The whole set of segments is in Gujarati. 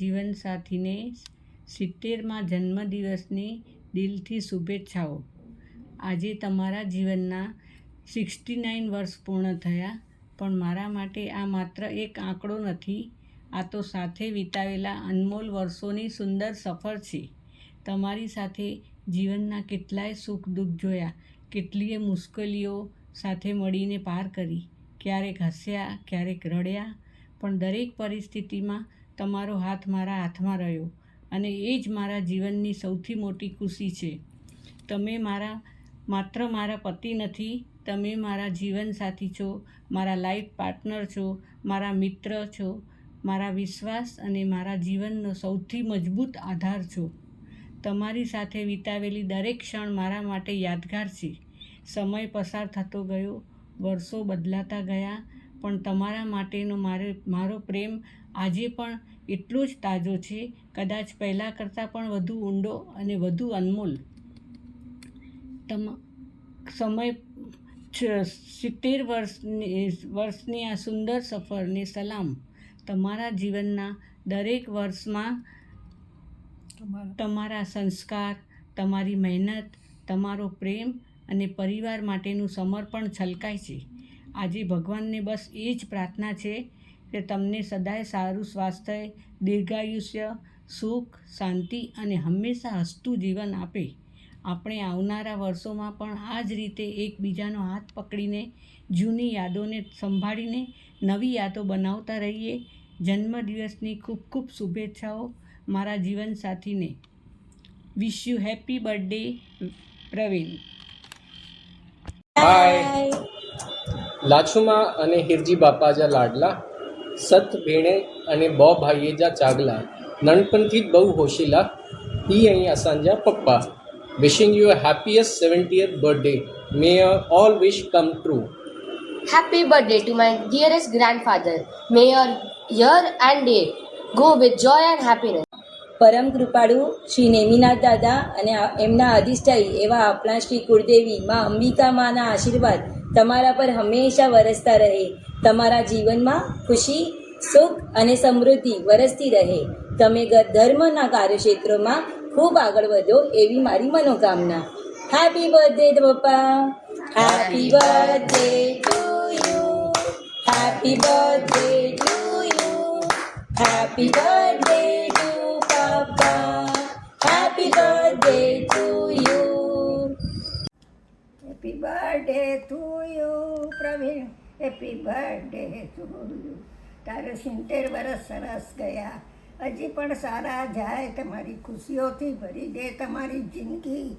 જીવનસાથીને 70મા જન્મદિવસની દિલથી શુભેચ્છાઓ. આજે તમારા જીવનના 69 વર્ષ પૂર્ણ થયા, પણ મારા માટે આ માત્ર એક આંકડો નથી. આ તો સાથે વિતાવેલા અનમોલ વર્ષોની સુંદર સફર છે. તમારી સાથે જીવનના કેટલાય સુખ દુઃખ જોયા, કેટલીય મુશ્કેલીઓ સાથે મળીને પાર કરી. ક્યારેક હસ્યા, ક્યારેક રડ્યા, પણ દરેક પરિસ્થિતિમાં તમારો હાથ મારા હાથમાં રહ્યો, અને એ જ મારા જીવનની સૌથી મોટી ખુશી છે. તમે માત્ર મારા પતિ નથી, તમે મારા જીવનસાથી છો, મારા લાઈફ પાર્ટનર છો, મારા મિત્ર છો, મારા વિશ્વાસ અને મારા જીવનનો સૌથી મજબૂત આધાર છો. તમારી સાથે વિતાવેલી દરેક ક્ષણ મારા માટે યાદગાર છે. સમય પસાર થતો ગયો, વર્ષો બદલાતા ગયા, પણ તમારા માટેનો મારો પ્રેમ આજે પણ એટલો જ તાજો છે, કદાચ પહેલાં કરતાં પણ વધુ ઊંડો અને વધુ અનમોલ. સમય 70 વર્ષની આ સુંદર સફરને સલામ. તમારા જીવનના દરેક વર્ષમાં તમારા સંસ્કાર, તમારી મહેનત, તમારો પ્રેમ અને પરિવાર માટેનું સમર્પણ છલકાય છે. આજે ભગવાનને બસ એ જ પ્રાર્થના છે કે તમને સદાય સારું સ્વાસ્થ્ય, દીર્ઘાયુષ્ય, સુખ, શાંતિ અને હંમેશા હસતું જીવન આપે. આપણે આવનારા વર્ષોમાં પણ આ જ રીતે એકબીજાનો હાથ પકડીને, જૂની યાદોને સંભાળીને નવી યાદો બનાવતા રહીએ. જન્મદિવસની ખૂબ ખૂબ શુભેચ્છાઓ મારા જીવનસાથીને. Wish you happy birthday Pravin. Hi લાછુમાં અને હિરજી બાપાજા લાડલા, સત ભેણે અને બો ભાઈએ જા ચાગલા, નાનપણથી જ બહુ હોશીલા, ઈ અહીં અસાંજા પપ્પા. Wishing you a happiest 70th birthday. May all wish come true. Happy birthday to my dearest grandfather. May your year and day go with joy and happiness. પરમ કૃપાળુ શ્રી નેમિનાથ દાદા અને એમના અધિષ્ઠાયી એવા આપણા શ્રી કુળદેવી માં અંબિકા માના આશીર્વાદ તમારા પર હંમેશા વરસતા રહે. તમારા જીવનમાં ખુશી, સુખ અને સમૃદ્ધિ વરસતી રહે. તમે ધર્મના કાર્યક્ષેત્રોમાં ખૂબ આગળ વધો એવી મારી મનોકામના. હેપી બર્થડે પપ્પા. Happy birthday to you. Happy birthday to you. Happy birthday to પપ્પા. Happy birthday to you. Happy birthday to you Pravin. Happy birthday to you. તારે 70 વર્ષ સરસ ગયા, હજી પણ સારા જાય. તમારી ખુશીઓથી ભરી દે તમારી જિંદગી.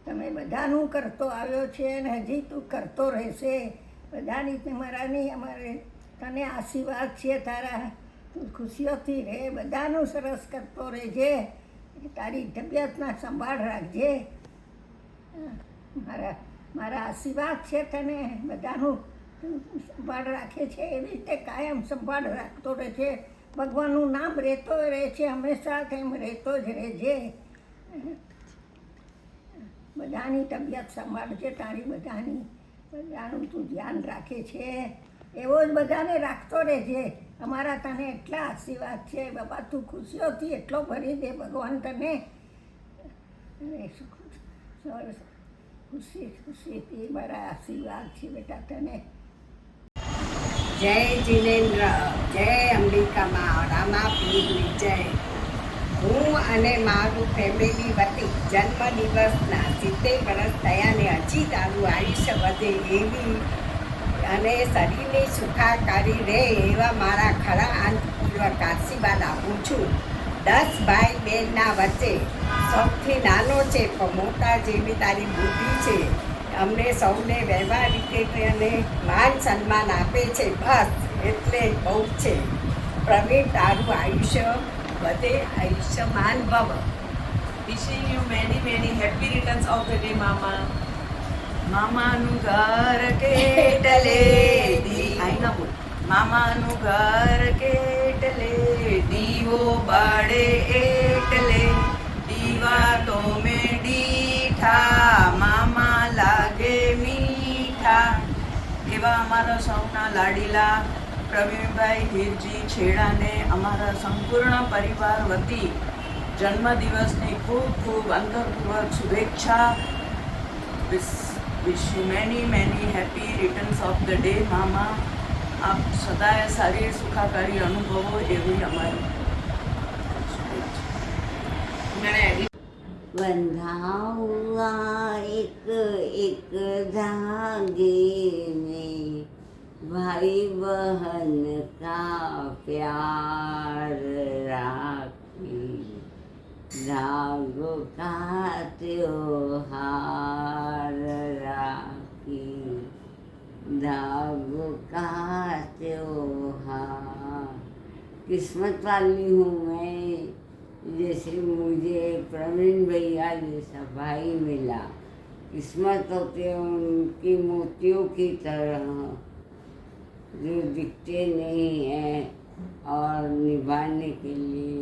તમે બધાનું કરતો આવ્યો છે અને હજી તું કરતો રહેશે. બધાની તમારાની અમારે તને આશીર્વાદ છે. તારા તું ખુશીઓથી રહે, બધાનું સરસ કરતો રહેજે. તારી તબિયતના સંભાળ રાખજે. મારા આશીર્વાદ છે તને. બધાનું સંભાળ રાખે છે એવી રીતે કાયમ સંભાળ રાખતો રહે છે. ભગવાનનું નામ રહેતો રહે છે હંમેશા, તેમ રહેતો જ રહેજે. બધાની તબિયત સંભાળજે. તારી બધાનું તું ધ્યાન રાખે છે એવો જ બધાને રાખતો રહેજે. અમારા તને એટલા આશીર્વાદ છે બાપા. તું ખુશીઓથી એટલો ભરી દે ભગવાન તને. ખુશીથી મારા આશીર્વાદ છે બેટા તને. જય જિનેન્દ્ર, જય અંબિકામાં, રામાપીરની જય. હું અને મારું ફેમિલી વતી જન્મદિવસના 70 વર્ષ થયા ને હજી તારું આયુષ્ય વધે એવી અને શરીરની સુખાકારી રહે એવા મારા ખરા અંતપૂર્વક આશીર્વાદ આપું છું. 10 ભાઈ બહેનના વચ્ચે સૌથી નાનો છે, પણ મોટા જેવી તારી બુદ્ધિ છે. અમને સૌને વ્યવહારિક રીતે અને માન સન્માન આપે છે. બસ એટલે બહુ છે. પ્રવીણ, તારું આયુષ્ય વધે, આયુષ્યમાન ભવ. Wishing you many many happy returns of the day, Mama. મામાનું ઘર કેટલે આઈના બોલ. મામાનું ઘર કેટલે દીવો બાળે એટલે દીવા તો મેં દીઠા, મામા લાગે મીઠા. એવા અમારા સૌના લાડીલા પ્રવીણભાઈ હીરજી છેડાને અમારા સંપૂર્ણ પરિવાર વતી જન્મદિવસની ખૂબ ખૂબ અંતરપૂર્વક શુભેચ્છા. Wish you many many happy returns of the day મામા. આપ સદાય સારી સુખાકારી અનુભવો એવી અમારી શુભેચ્છા. बंधा हुआ एक एक धागे में भाई बहन का प्यार राखी धागों का त्योहार राखी धागों का त्योहार. किस्मत वाली हूँ मैं जैसे मुझे प्रवीण भैया जैसा भाई मिला. किस्मत होते हैं उनकी मोतियों की तरह जो दिखते नहीं हैं और निभाने के लिए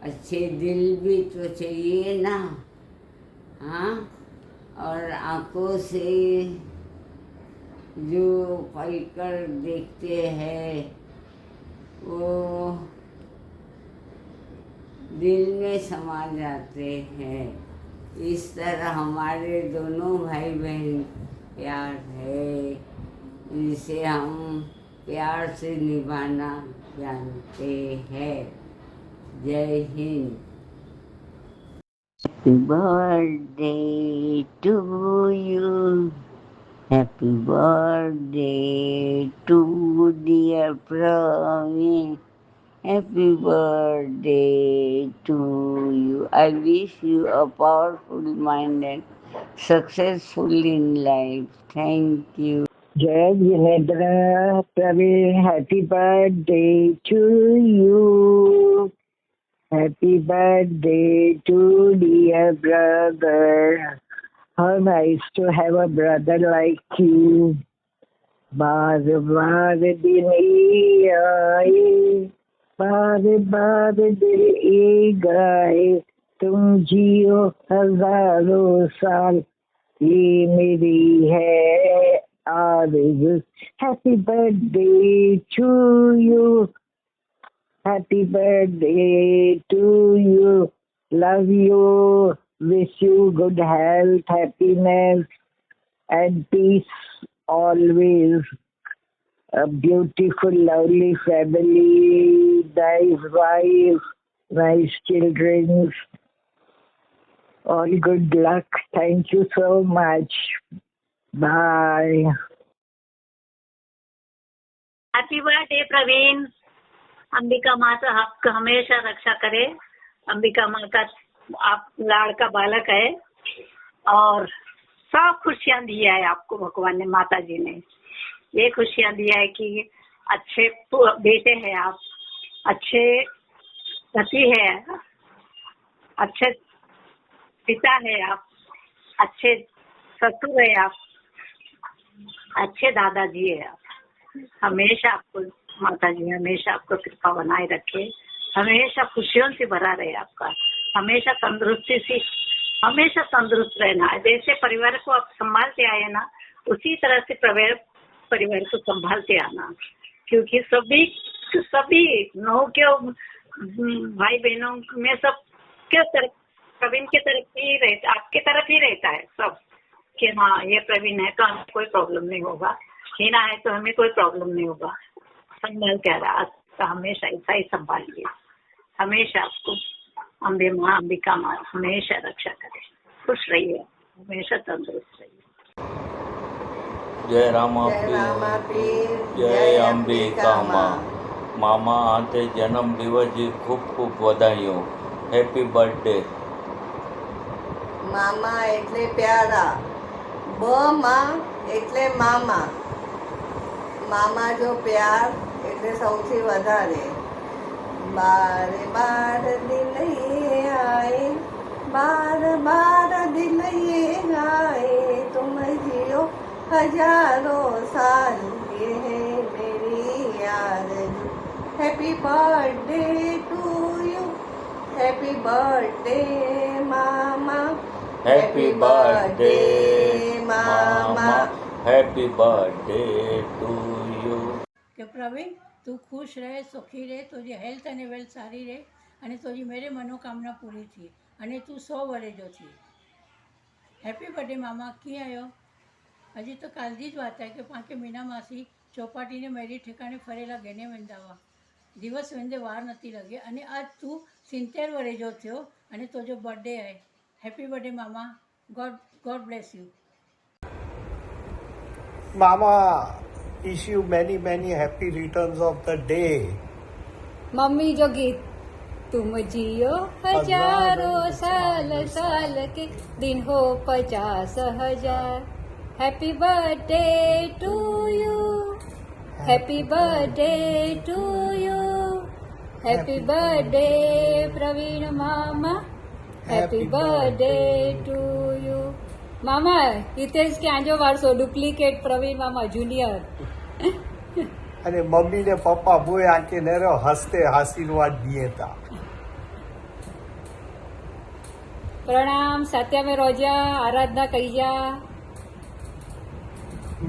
अच्छे दिल भी तो चाहिए ना. हाँ, और आँखों से जो पलकर देखते हैं वो दिल में समा जाते हैं. इस तरह हमारे दोनों भाई बहन प्यार है जिसे हम प्यार से निभाना जानते हैं. जय Hind. Happy birthday to you. Happy birthday to dear Praveen. Happy birthday to you. I wish you a powerful mind and successful in life. Thank you. जय Jinendra Pravin, happy birthday to you. Happy birthday to dear brother. How nice to have a brother like you. बार बार दिन आए, बार बार दिल ये गाए, तुम जियो हजारों साल, ये मेरी है आरज़ू. Happy birthday to you. Happy birthday to you. Love you. Wish you good health, happiness and peace always. A beautiful, lovely family, nice wife, nice children. All good luck. Thank you so much. Bye. Happy birthday Praveen. Ambika माँ से आपका हमेशा रक्षा करे. अंबिका माँ का आप लाड़का बालक है और सब खुशियाँ दिया है आपको भगवान ने, माता जी ने ये खुशियाँ दिया है कि अच्छे बेटे हैं आप, अच्छे पति है, अच्छे पिता है आप, अच्छे ससुर है आप, अच्छे दादाजी है आप. हमेशा आपको माता जी हमेशा आपको कृपा बनाए रखे, हमेशा खुशियों से भरा रहे आपका, हमेशा तंदुरुस्ती से, हमेशा तंदुरुस्त रहना है. जैसे परिवार को आप संभालते आए ना, उसी तरह से परिवार को संभालते आना. क्योंकि सभी नौ के भाई बहनों में सब के तरफ प्रवीण के तरफ ही रहता, आपके तरफ ही रहता है सब कि हाँ ये प्रवीण है तो हमें कोई प्रॉब्लम नहीं होगा, हीना है तो हमें कोई प्रॉब्लम नहीं होगा. संभाल के रहा तो हमेशा ऐसा ही संभालिए. हमेशा आपको अम्बे माँ अंबिका माँ हमेशा रक्षा करे. खुश रहिए, हमेशा तंदुरुस्त रहिए. जय रामापीर, जय अंबिका माँ. मामा आते जन्म दिवस जी खूब खूब बधाईओ. Happy birthday. મામા એટલે પ્યારા, બ માં એટલે મામા. મામા જો પ્યાર એટલે સૌથી વધારે. બાર બાર દિલ ये आए, बार बार दिल ये आए, तुम जियो हजारों साल, ये है मेरी आरज़ू. Happy birthday to you. Happy birthday मामा. हैप्पी बर्थडे मामा. Happy birthday to you. કે પ્રવીણ तू खुश रहे, सुखी रहे, तुझी हेल्थ अने वेल्थ सारी रहे अने तुझी मेरे मनोकामना पूरी थी अने तू 100 वरे जो थी। हैप्पी बर्थडे मामा। कीअं आहियो? हजी तो काल जी ज वात आहे कि पाण खे मीना मासी चौपाटी ने मेरी ठिकाणे फरेला घेने वेंदा हुआ। दिवस वेंदे वार नथी लगे अने आज तू 70 वरे जो थियो अने तुंहिंजो बर्थडे आहे। Happy birthday mama. God bless you. Mama, wish you many, many happy returns of the day. Mummy जो गीत, तुम जियो हजारों साल, साल के दिन हो 50,000। Happy birthday to you, happy birthday to you, happy birthday Pravin मामा, हैप्पी बर्थडे टू यू। मामा हितेश क्यांजो वारसो डुप्लिकेट प्रवीण मामा जूनियर। અને મમ્મી ને પપ્પા બોય આંકે નેરો હસતે આશીર્વાદ દીએ તા। प्रणाम। सत्या में रोजा आराधना कईजा।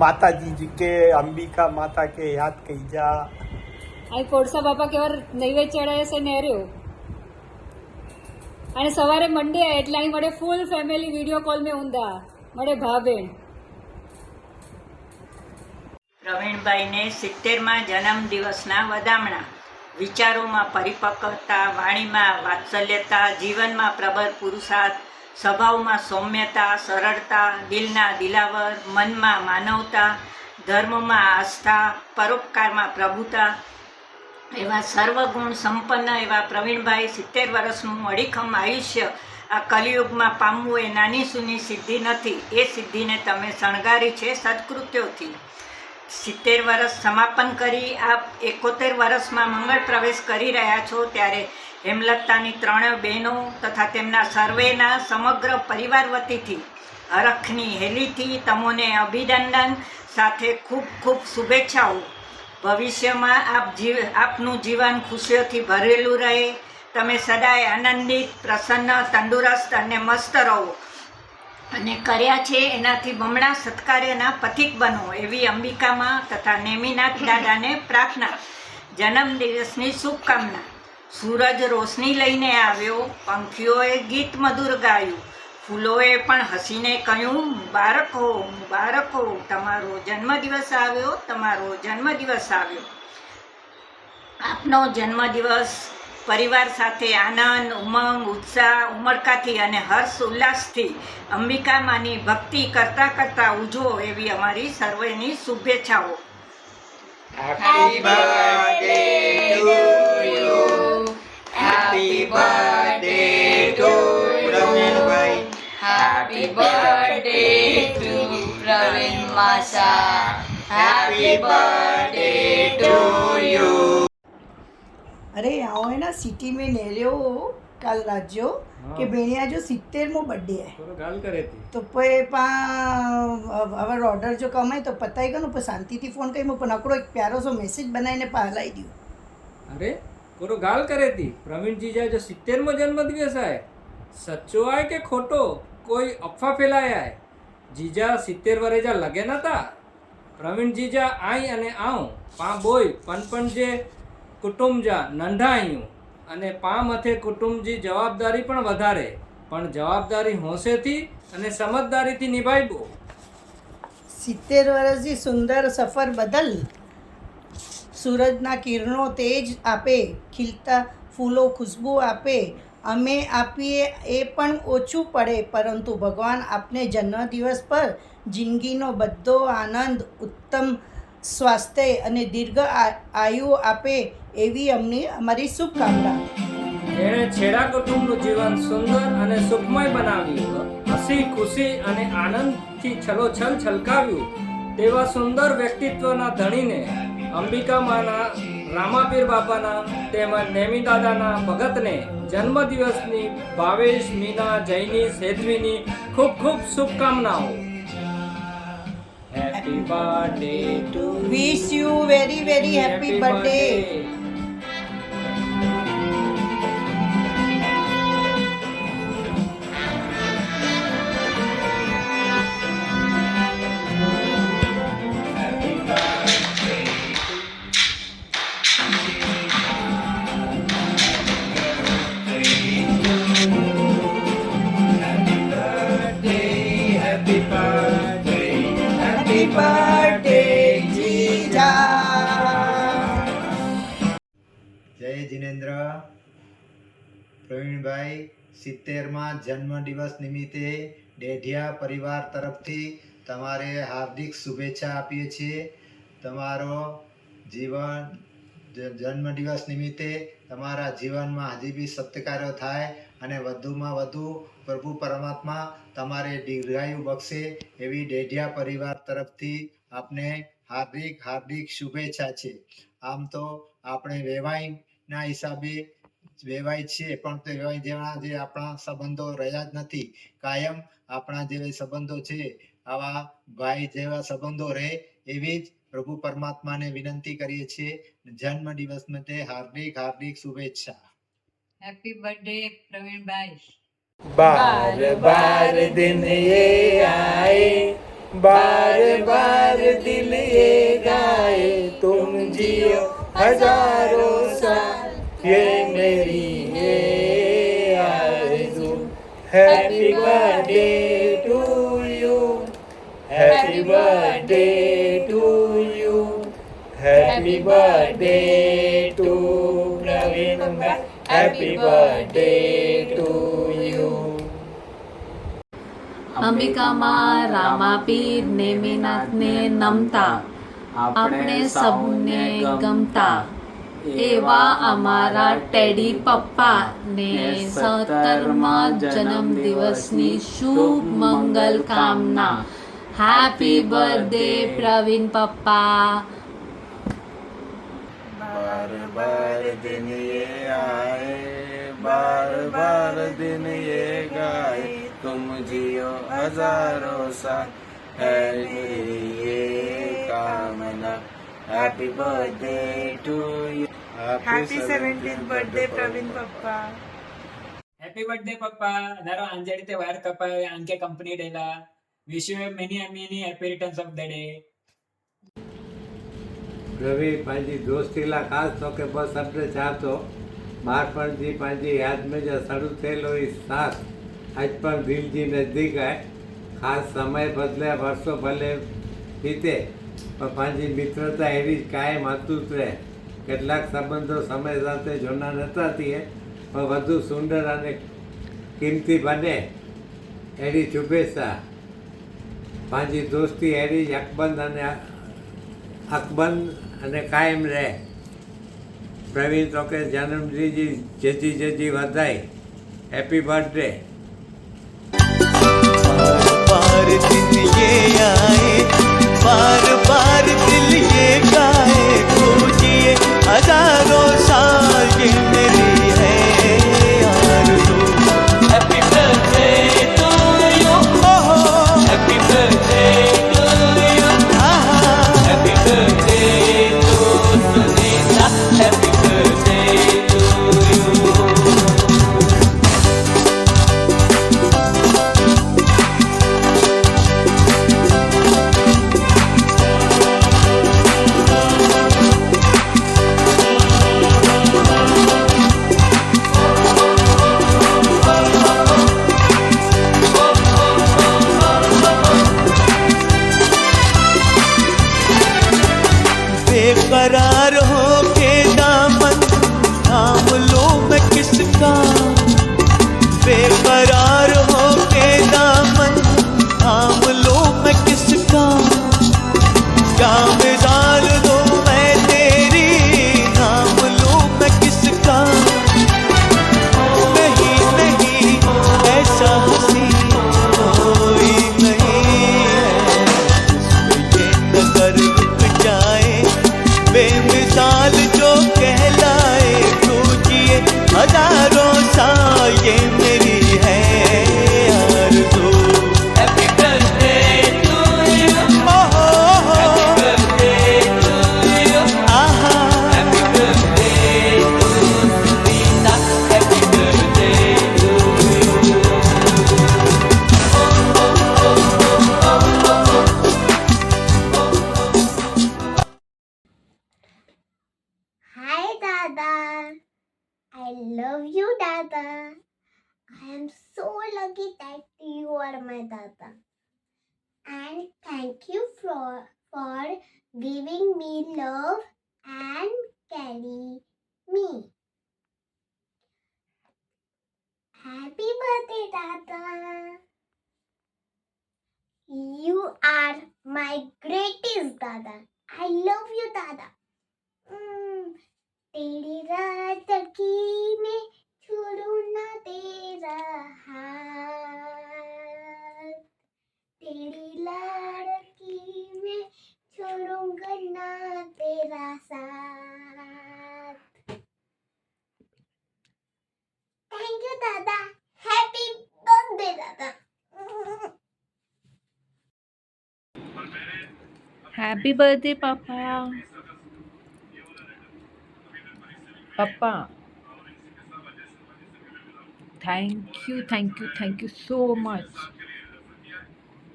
માતાજી जी के અંબિકા માતા के याद કઈજા। आई कोडसा बापा केवर नैवेद्य चढ़ाया से नेर्यो અને સવારે મંડે એટલે અહીં મળે ફૂલ ફેમિલી વિડીયો કોલ में ઊંધા મળે ભાભેણ। પ્રવીણભાઈને 70મા જન્મદિવસના વધામણા। વિચારોમાં પરિપક્વતા, વાણીમાં વાત્સલ્યતા, જીવનમાં પ્રબળ પુરુષાર્થ, સ્વભાવમાં સૌમ્યતા, સરળતા, દિલના દિલાવર, મનમાં માનવતા, ધર્મમાં આસ્થા, પરોપકારમાં પ્રભુતા એવા સર્વગુણ સંપન્ન એવા પ્રવીણભાઈ 70 વર્ષનું અડીખમ આયુષ્ય આ કલિયુગમાં પામવું એ નાની સૂની સિદ્ધિ નથી। એ સિદ્ધિને તમે શણગારી છે સત્કૃત્યોથી। 70 વર્ષ સમાપન કરી આપ 71 વર્ષમાં મંગળ પ્રવેશ કરી રહ્યા છો ત્યારે હેમલતાની 3 બહેનો તથા તેમના સર્વેના સમગ્ર પરિવાર વતીથી હરખની હેલીથી તમોને અભિનંદન સાથે ખૂબ ખૂબ શુભેચ્છાઓ। ભવિષ્યમાં આપનું જીવન ખુશીઓથી ભરેલું રહે, તમે સદાય આનંદિત, પ્રસન્ન, તંદુરસ્ત અને મસ્ત રહો અને કર્યા છે એનાથી બમણા સત્કાર્યના પથિક બનો એવી અંબિકામાં તથા નેમિનાથ દાદાને પ્રાર્થના। જન્મદિવસની શુભકામના। સૂરજ રોશની લઈને આવ્યો, પંખીઓએ ગીત મધુર ગાયું, ફૂલોએ પણ હસીને કહ્યું મુબારક હો, મુબારક હો, તમારો જન્મદિવસ આવ્યો, તમારો જન્મદિવસ આવ્યો। આપનો જન્મદિવસ પરિવાર સાથે આનંદ, ઉમંગ, ઉત્સાહ, ઉમળકાથી અને હર્ષ ઉલ્લાસથી અંબિકા માની ભક્તિ કરતા કરતા ઉજવો એવી અમારી સર્વેની શુભેચ્છાઓ। Happy birthday to you. Happy birthday to Praveen. Happy birthday to Praveen Masa. Happy birthday to you. अरे आओ है ना सिटी में नेरियो काल राज्यो के बेणिया जो 70मो बर्थडे है થોડો ગાલ કરે તી તો પે પા હવે ઓર્ડર જો કમાય તો પતાઈ ગયો ને શાંતિથી ફોન કરી પણ નકડો એક પ્યારો સો મેસેજ બનાવીને પાલાઈ દઉં। અરે કોરો ગાલ કરે તી પ્રવીણ જીજા जो 70મો જન્મદિવસ આય સચ્ચો આય કે ખોટો કોઈ અફવા ફેલાયા આય। જીજા 70 વરેજા લગે નતા। પ્રવીણ જીજા આઈ અને આઉં પા બોય પણ જે કુટુંબ જા નંઢા આયું અને પા મથે કુટુંબજી જવાબદારી પણ વધારે પણ જવાબદારી હોંશેથી અને સમજદારીથી નિભાવ્યો। 70 વર્ષની સુંદર સફર બદલ સૂરજના કિરણો તેજ આપે, ખીલતા ફૂલો ખુશ્બુ આપે, અમે આપીએ એ પણ ઓછું પડે પરંતુ ભગવાન આપને જન્મદિવસ પર જિંદગીનો બધો આનંદ, ઉત્તમ સ્વાસ્થ્ય અને દીર્ઘ આયુ આપે એવી અમારી શુભકામના। જેણે છેડા કુટુંબનું જીવન સુંદર અને સુખમય બનાવ્યું, હસી ખુશી અને આનંદથી છલોછલ છલકાવ્યું તેવા સુંદર વ્યક્તિત્વના ધણીને અંબિકા માના, રામાપીર બાપાના તેમજ નેમી દાદાના ભગતને જન્મદિવસની ભાવેશ, મીના, જૈની, સેધવીની ખૂબ ખૂબ શુભકામનાઓ। Happy birthday to wish you very very happy birthday. Happy birthday જીજા. જય જિનેન્દ્ર. પ્રવીણભાઈ 70માં જન્મદિવસ નિમિત્તે ડેઢિયા પરિવાર તરફથી તમારે હાર્દિક શુભેચ્છા આપીએ છીએ. તમારો જન્મદિવસ નિમિત્તે તમારા જીવનમાં હજી બી સત્કાર્યો થાય અને વધુમાં વધુ પ્રભુ પરમાત્મા તમારે દીર્ઘાયુ બક્ષે એવી ડેઢિયા પરિવાર તરફથી આપને હાર્દિક હાર્દિક શુભેચ્છા છે. આમ તો આપણે વેવાઈના હિસાબે વેવાય છે, પણ તે વેવાય જેવા જે આપણા સંબંધો રહ્યા જ નથી. કાયમ આપણા જે સંબંધો છે આવા ભાઈ જેવા સંબંધો રહે એવી જ પ્રભુ પરમાત્માને વિનંતી કરીએ છીએ. જન્મ દિવસ માટે હાર્દિક હાર્દિક શુભેચ્છા. Happy birthday Pravinbhai. बार बार दिन ये आए, बार बार दिल ये गाए, तुम जियो हजारों साल, ये मेरी ये आरज़ू. Happy birthday to you, happy birthday to you, happy birthday to Pravin भाई, हैप्पी बर्थडे टू यू. અંબિકામાં રામાપીર નેમિનાથને નમતા આપણે સૌને ગમતા એવા અમારા ટેડી પપ્પા ને 17મા જન્મદિવસની શુભ મંગલ કામના. હેપી બર્થડે પ્રવીણ પપ્પા. बार बार दिन ये आए, बार बार दिन ये गाए, तुम जियो हजारों साल, है मेरी ये कामना. Happy birthday to you. Happy 17th birthday Pravin पप्पा. हॅपी बर्थडे पप्पा. नारो अंजली ते वायर कपाय अंके कंपनी डेला. Wish you many happy returns of the day. Ravi पंहिंजी दोस्ती लाइ ख़ासि तौरु ॿ शब्द चवां थो. ॿारपण जी पंहिंजी यादि में जो शरू थियल हुई साथ अॼु पण दिलि जी नज़दीक आहे. ख़ासि समय बदिले, वर्षो भले बीते, પણ પાંજી મિત્રતા એવી જ કાયમ અતૂટ રહે. કેટલાક સંબંધો સમય સાથે જૂના નહોતા થઈએ પણ વધુ સુંદર અને કિંમતી બને એવી શુભેચ્છા. પાંજી દોસ્તી એવી જ અકબંધ અને કાયમ રહે. પ્રવીણ તોકે જન્મદિવસની જજી જજી વધાઈ. Happy birthday. बार दिन ये आए, बार बार दिल ये गाए, खोजिए हजारों साल, ये मेरी है आरज़ू. Happy birthday to you, happy birthday to you, happy birthday to Sunita, happy birthday to you. बेकरार हो के दामन थाम लो मैं किसका, बेकरार हो के दामन थाम लो मैं किसका. क्या मिसाल दो मैं तेरी, नाम लो मैं किसका. नहीं नहीं ऐसा हंसी कोई नहीं है, जिसमें ये नजर रुक जाए, बेमिसाल जो कहलाए, खोजिए हजारों साल, ये मेरी है आरज़ू. Happy birthday to you, happy birthday to you, happy birthday to Sunita, happy birthday to you. Hi, Dada. I love you, Dada. I am so lucky that you are my Dada. and thank you for giving me love and carry me. Happy birthday, Dada. You are my greatest Dada. I love you, Dada. तेरी रात की मैं छोड़ू ना तेरा हाथ, तेरी लड़की में छोड़ूंगा ना तेरा साथ. Thank you, Dada. Happy birthday, Dada. Happy birthday, Papa. Papa, thank you so much.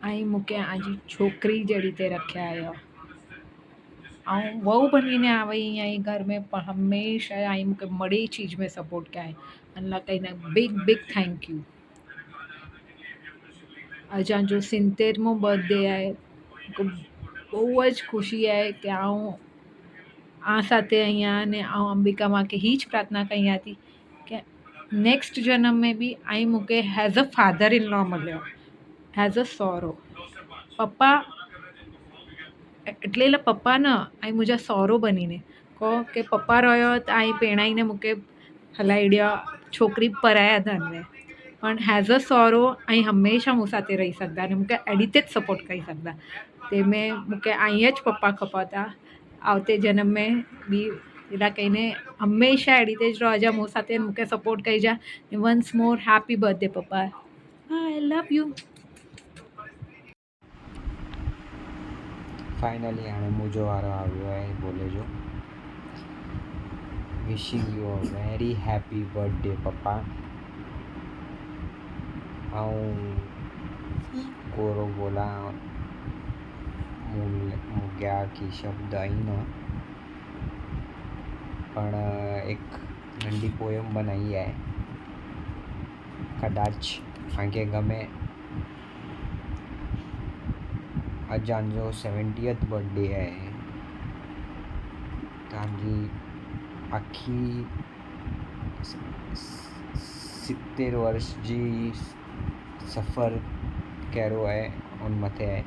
आई मूंखे आजी छोकिरी जहिड़ी ते रखिया आहियो. ऐं वहू बनीने आई आई घर में पर हमेशह आई मूंखे मड़ी चीज़ में सपोर्ट कया आहे. अल्लाह कहीं बिग थैंक यू. अजांजो 70मो बर्थडे आहे. બહુ જ ખુશી आहे કે આ સાથે અહીંયા અને અંબિકા માં કે ही જ प्रार्थना कई હતી કે નેક્સ્ટ જન્મ में बि आई मूंखे has a father in law મળ્યો, हैज़ अ सहुरो. पप्पा એટલે પપ્પા ન आई मुंहिंजा सहुरो बनीने કહો કે પપ્પा રહ્યો त आई પહેણાઈને मूंखे हलाई ॾियो छोकिरी पराया धन में. પણ हैज़ अ सहुरो आई हमेशह मूं साथे रही सघंदा अने मूंखे अहिड़ी ते सपोर्ट करी सघंदा. तंहिंमें मूंखे आई જ પપ્પા ખપा था. આવતે જન્મ में बि એલા કહીને હંમેશા અડી તે જ રહેજા મૂં સાથે મૂંखे સપોર્ટ કઈજા. વન્સ મોર હેપી બર્થડે પપ્પા. I love you. फाइनली हाणे मुंहिंजो वारो આવ્યો आहे बोले जो. Wishing you a very happy birthday पप्पा. ऐं कोरो बोला मुग्या की शब्द आईना पण एक नंढी पोयम बनाई आहे. कदाच तव्हांखे गमे. अजांजो 70th बर्थडे आहे. तव्हांजी आखी 70 वर्ष जी सफ़र कहिड़ो आहे उन मथे आहे.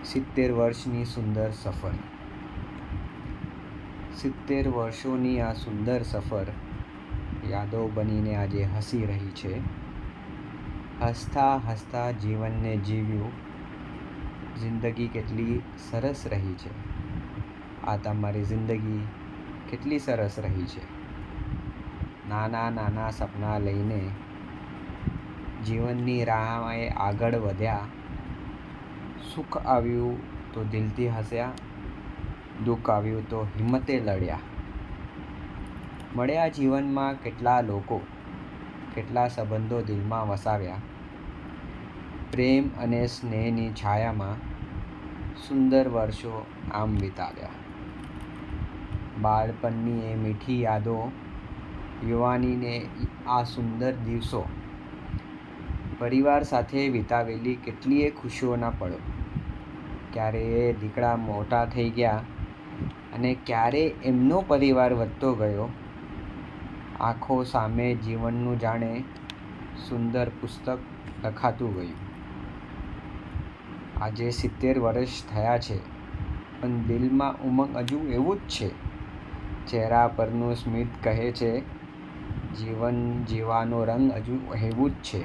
70 વર્ષની સુંદર સફર. 70 વર્ષોની આ સુંદર સફર યાદો બનીને આજે હસી રહી છે. હસતા હસતા જીવનને જીવ્યું. જિંદગી કેટલી સરસ રહી છે. આ તમારી જિંદગી કેટલી સરસ રહી છે. નાના નાના સપના લઈને જીવનની રાહમાં આગળ વધ્યા. સુખ આવ્યું તો દિલથી હસ્યા, દુઃખ આવ્યું તો હિંમતે લડ્યા. મળ્યા જીવનમાં કેટલા લોકો, કેટલા સંબંધો દિલમાં વસાવ્યા. પ્રેમ અને સ્નેહની છાયામાં સુંદર વર્ષો આમ વિતાવ્યા. બાળપણની એ મીઠી યાદો, યુવાનીને આ સુંદર દિવસો, પરિવાર સાથે વિતાવેલી કેટલીય ખુશીઓના પળો. ક્યારે એ દીકરા મોટા થઈ ગયા અને ક્યારે એમનો પરિવાર વધતો ગયો. આંખો સામે જીવનનું જાણે સુંદર પુસ્તક લખાતું ગયું. આજે 70 વર્ષ થયા છે પણ દિલમાં ઉમંગ હજુ એવું જ છે. ચહેરા પરનું સ્મિત કહે છે જીવન જીવવાનો રંગ હજુ એવું જ છે.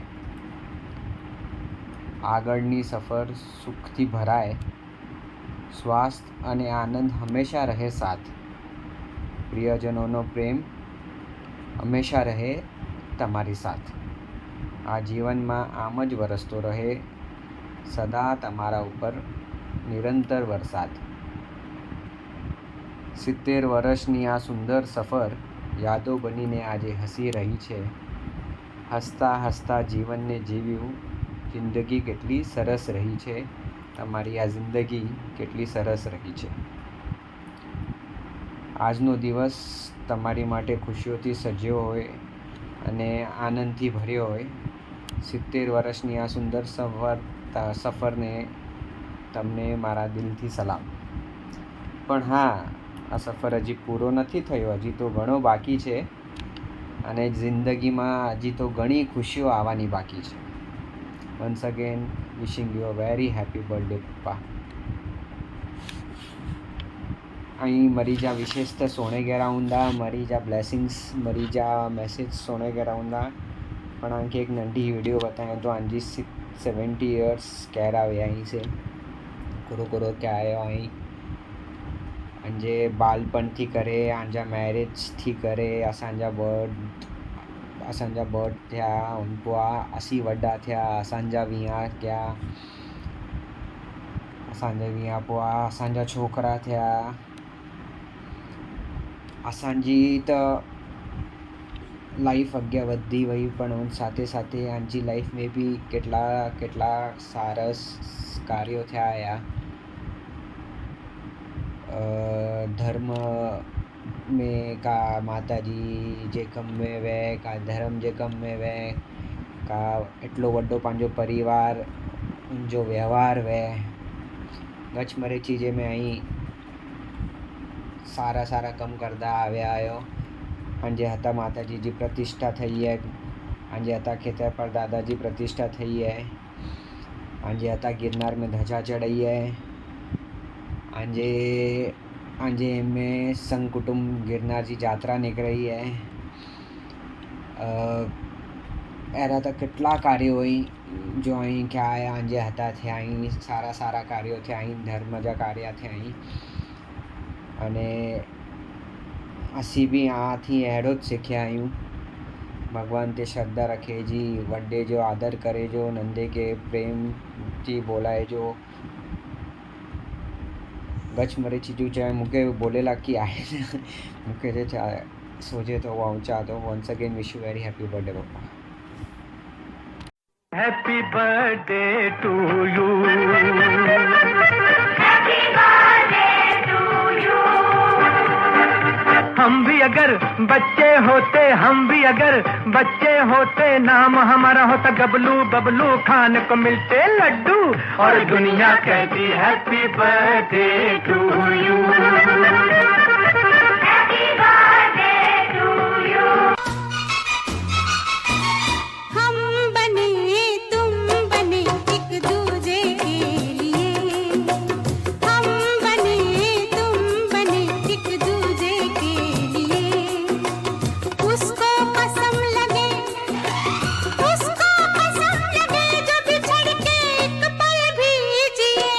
આગળની સફર સુખથી ભરાય. સ્વાસ્થ્ય અને આનંદ હંમેશા રહે સાથ. પ્રિયજનોનો પ્રેમ હંમેશા રહે તમારી સાથ. આ જીવનમાં આમ જ વરસતો રહે સદા તમારા ઉપર નિરંતર વરસાદ. 70 વર્ષની આ સુંદર સફર યાદો બનીને આજે હસી રહી છે. હસતા હસતા જીવનને જીવ્યું. જિંદગી કેટલી સરસ રહી છે. તમારી આ જિંદગી કેટલી સરસ રહી છે. આજનો દિવસ તમારી માટે ખુશીઓથી સજ્યો હોય અને આનંદથી ભર્યો હોય 70 વર્ષની આ સુંદર સફરને તમને મારા દિલથી સલામ. પણ હા, આ સફર હજી પૂરો નથી થયો, હજી તો ઘણો બાકી છે અને જિંદગીમાં હજી તો ઘણી ખુશીઓ આવવાની બાકી છે. Once again wishing you a very happy birthday પપ્પા. અહીં મરી જા વિશેષ તો સોને ઘેરા ઊંડા, મરી જા બ્લેસિંગ્સ, મરી જા मैसेज सोने घरा ऊंदा. પણ આંકે એક નંઢી वीडियो बताया तो आंजी 70 इयर्स कह रहा है यहीं से करो करो क्या आयो અહીં अंजे बालपणથી करे आंजा मैरिजથી करे असांजा बर्थ थिया उनपा असी वॾा थिया असांजा वीहां थिया असांजे वीहां पोइ असांजा छोकिरा थिया असांजी त लाइफ अॻियां वधी वई पण उन साथे साथे आंजी लाइफ में बि કેટલા સારસ કાર્યો थिया हुया. धर्म में का माता जी जे कम में वे का धर्म जे कम में वे का एटलो वड्डो पंहिंजो परिवार जो व्यवहार वे गच मरेची जे में आई सारा सारा कम करदा आव्या आयो. आंजे हता माताजी जी प्रतिष्ठा थई है, आंजे हता खेतर पर दादाजी प्रतिष्ठा थई है, आंजे हता गिरनार में ध्वजा चढ़ी है, आंजे में संग कुटुंब गिरनार जी यात्रा निकली है. एरा तो કેટલા कार्यों हुई जो અહીં क्या है आंजे हता थे અહીં सारा सारा कार्यों थे અહીં धर्म जा कार्य थे અહીં अने असी भी यहाँ थी अहिड़ो ज सिखिया आहियूं. भगवान ते श्रद्धा रखे जी, वॾे जो आदर करे जो, नंढे के प्रेम थी बोलाए जो. गच मरे चीजू चाहे मूंखे बोलेला की आहे मूंखे जे सोचे तो वो ऊंचा तो once again wish you very happy birthday पप्पा. Happy birthday to you. हम भी अगर बच्चे होते नाम हमारा होता गबलू बबलू, खाने को मिलते लड्डू और दुनिया कहती हैप्पी बर्थडे टू यू. हम बने तुम बने एक दूजे के लिए, हम बने तुम बने एक दूजे के लिए. उसको कसम लगे जो बिछड़ के एक पल भी जिए.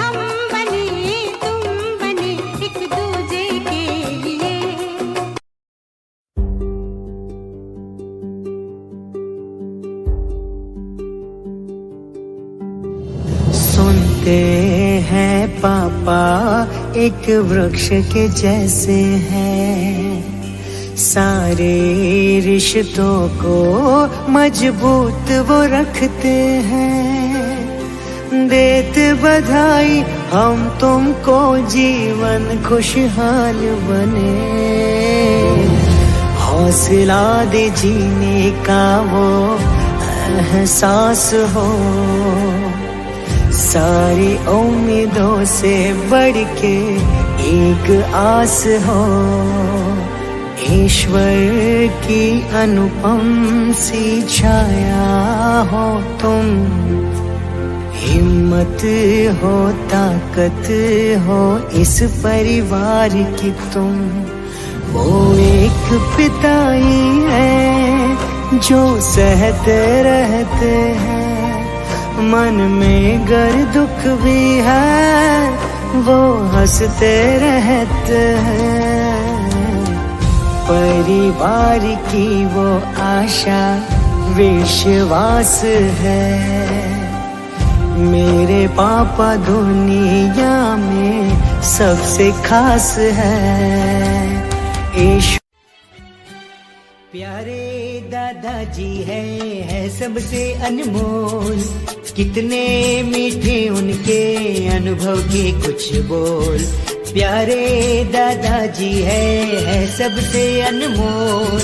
हम बने तुम बने एक दूजे के लिए. सुनते हैं पापा एक वृक्ष के जैसे हैं, सारे रिश्तों को मजबूत वो रखते हैं. देते बधाई हम तुमको, जीवन खुशहाल बने. हौसला दे जीने का वो एहसास हो, सारी उम्मीदों से बढ़ के एक आस हो. ईश्वर की अनुपम सी छाया हो तुम, हिम्मत हो ताकत हो इस परिवार की तुम. वो एक पिताई है जो सहते रहते हैं, मन में गर दुख भी है वो हंसते रहते हैं. परिवार की वो आशा विश्वास है, मेरे पापा दुनिया में सबसे खास है. प्यारे दादाजी है सबसे अनमोल, कितने मीठे उनके अनुभव के कुछ बोल. प्यारे दादाजी है सबसे अनमोल,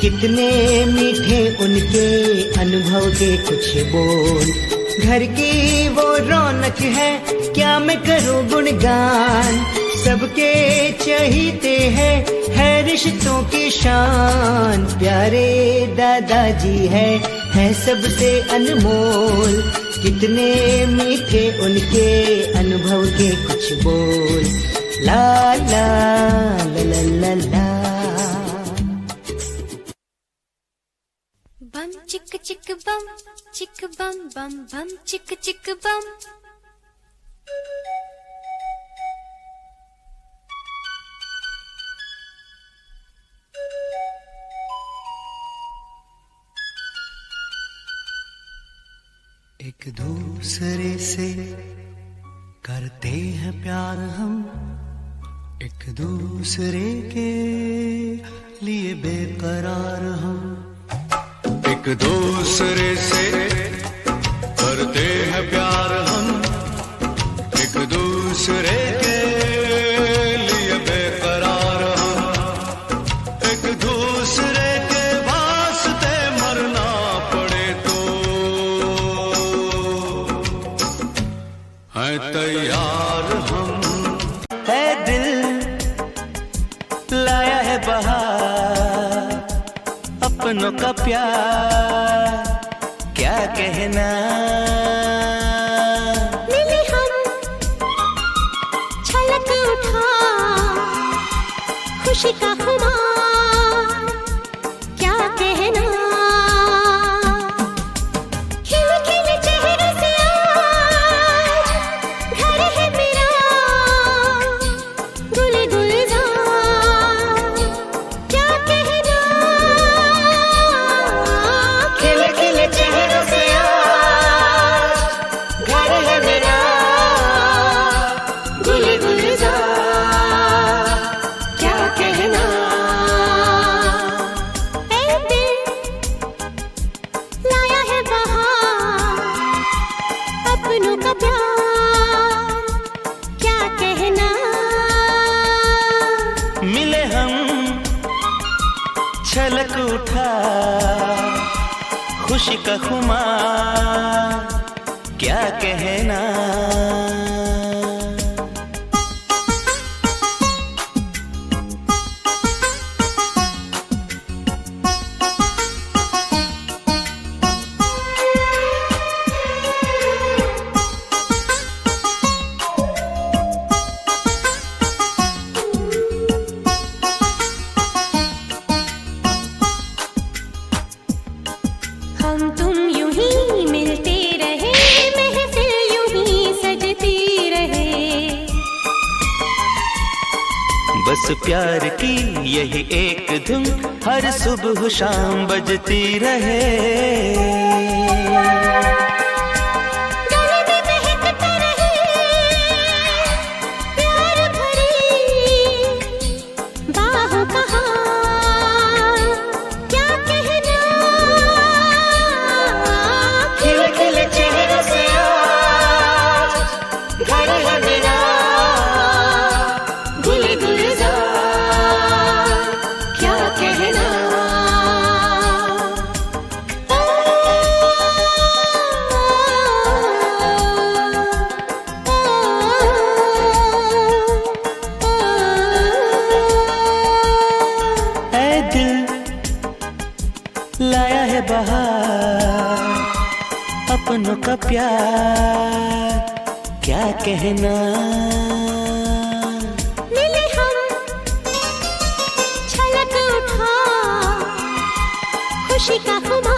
कितने मीठे उनके अनुभव के कुछ बोल। घर की वो रौनक है, क्या मैं करूं गुणगान। सबके चहीते हैं, है रिश्तों की शान। प्यारे दादाजी है सबसे अनमोल। कितने मीठे उनके अनुभव के कुछ बोल। ला ला ला ला ला ला। बम चिक चिक बम बम बम चिक चिक बम। एक दूसरे से करते हैं प्यार हम, एक दूसरे के लिए बेकरार हम। एक दूसरे से करते हैं प्यार हम, एक दूसरे के लिए बेकरार हम। एक दूसरे के वास्ते मरना पड़े तो हैं तैयार हम। है दिल लाया है बहार, अपनों का प्यार क्या कहना। मिले हम छलक उठा खुशी का खुमार क्या कहना। खिले खिले चेहरे से आज घर है मेरा गुल गुलजार क्या कहना। खिले खिले चेहरों से आज घर है मेरा गुल गुलजार क्या कहना। ऐ दिल लाया है बहार अपनों का प्यार क्या कहना। मिले हम छलक उठा खुशी का खुमार क्या कहना। हम तुम यूं ही मिलते रहे, महफिल यूं ही सजती रहे। बस प्यार की यही एक धुन हर सुबह शाम बजती रहे। गले में महकता रहे प्यार भरी बाहों का हार क्या कहना। खिले खिले चेहरों से आज घर है मेरा गुल गुलजार क्या कहना। ऐ दिल लाया है बहार अपनों का प्यार क्या कहना। मिले हम छलक उठा खुशी का खुमार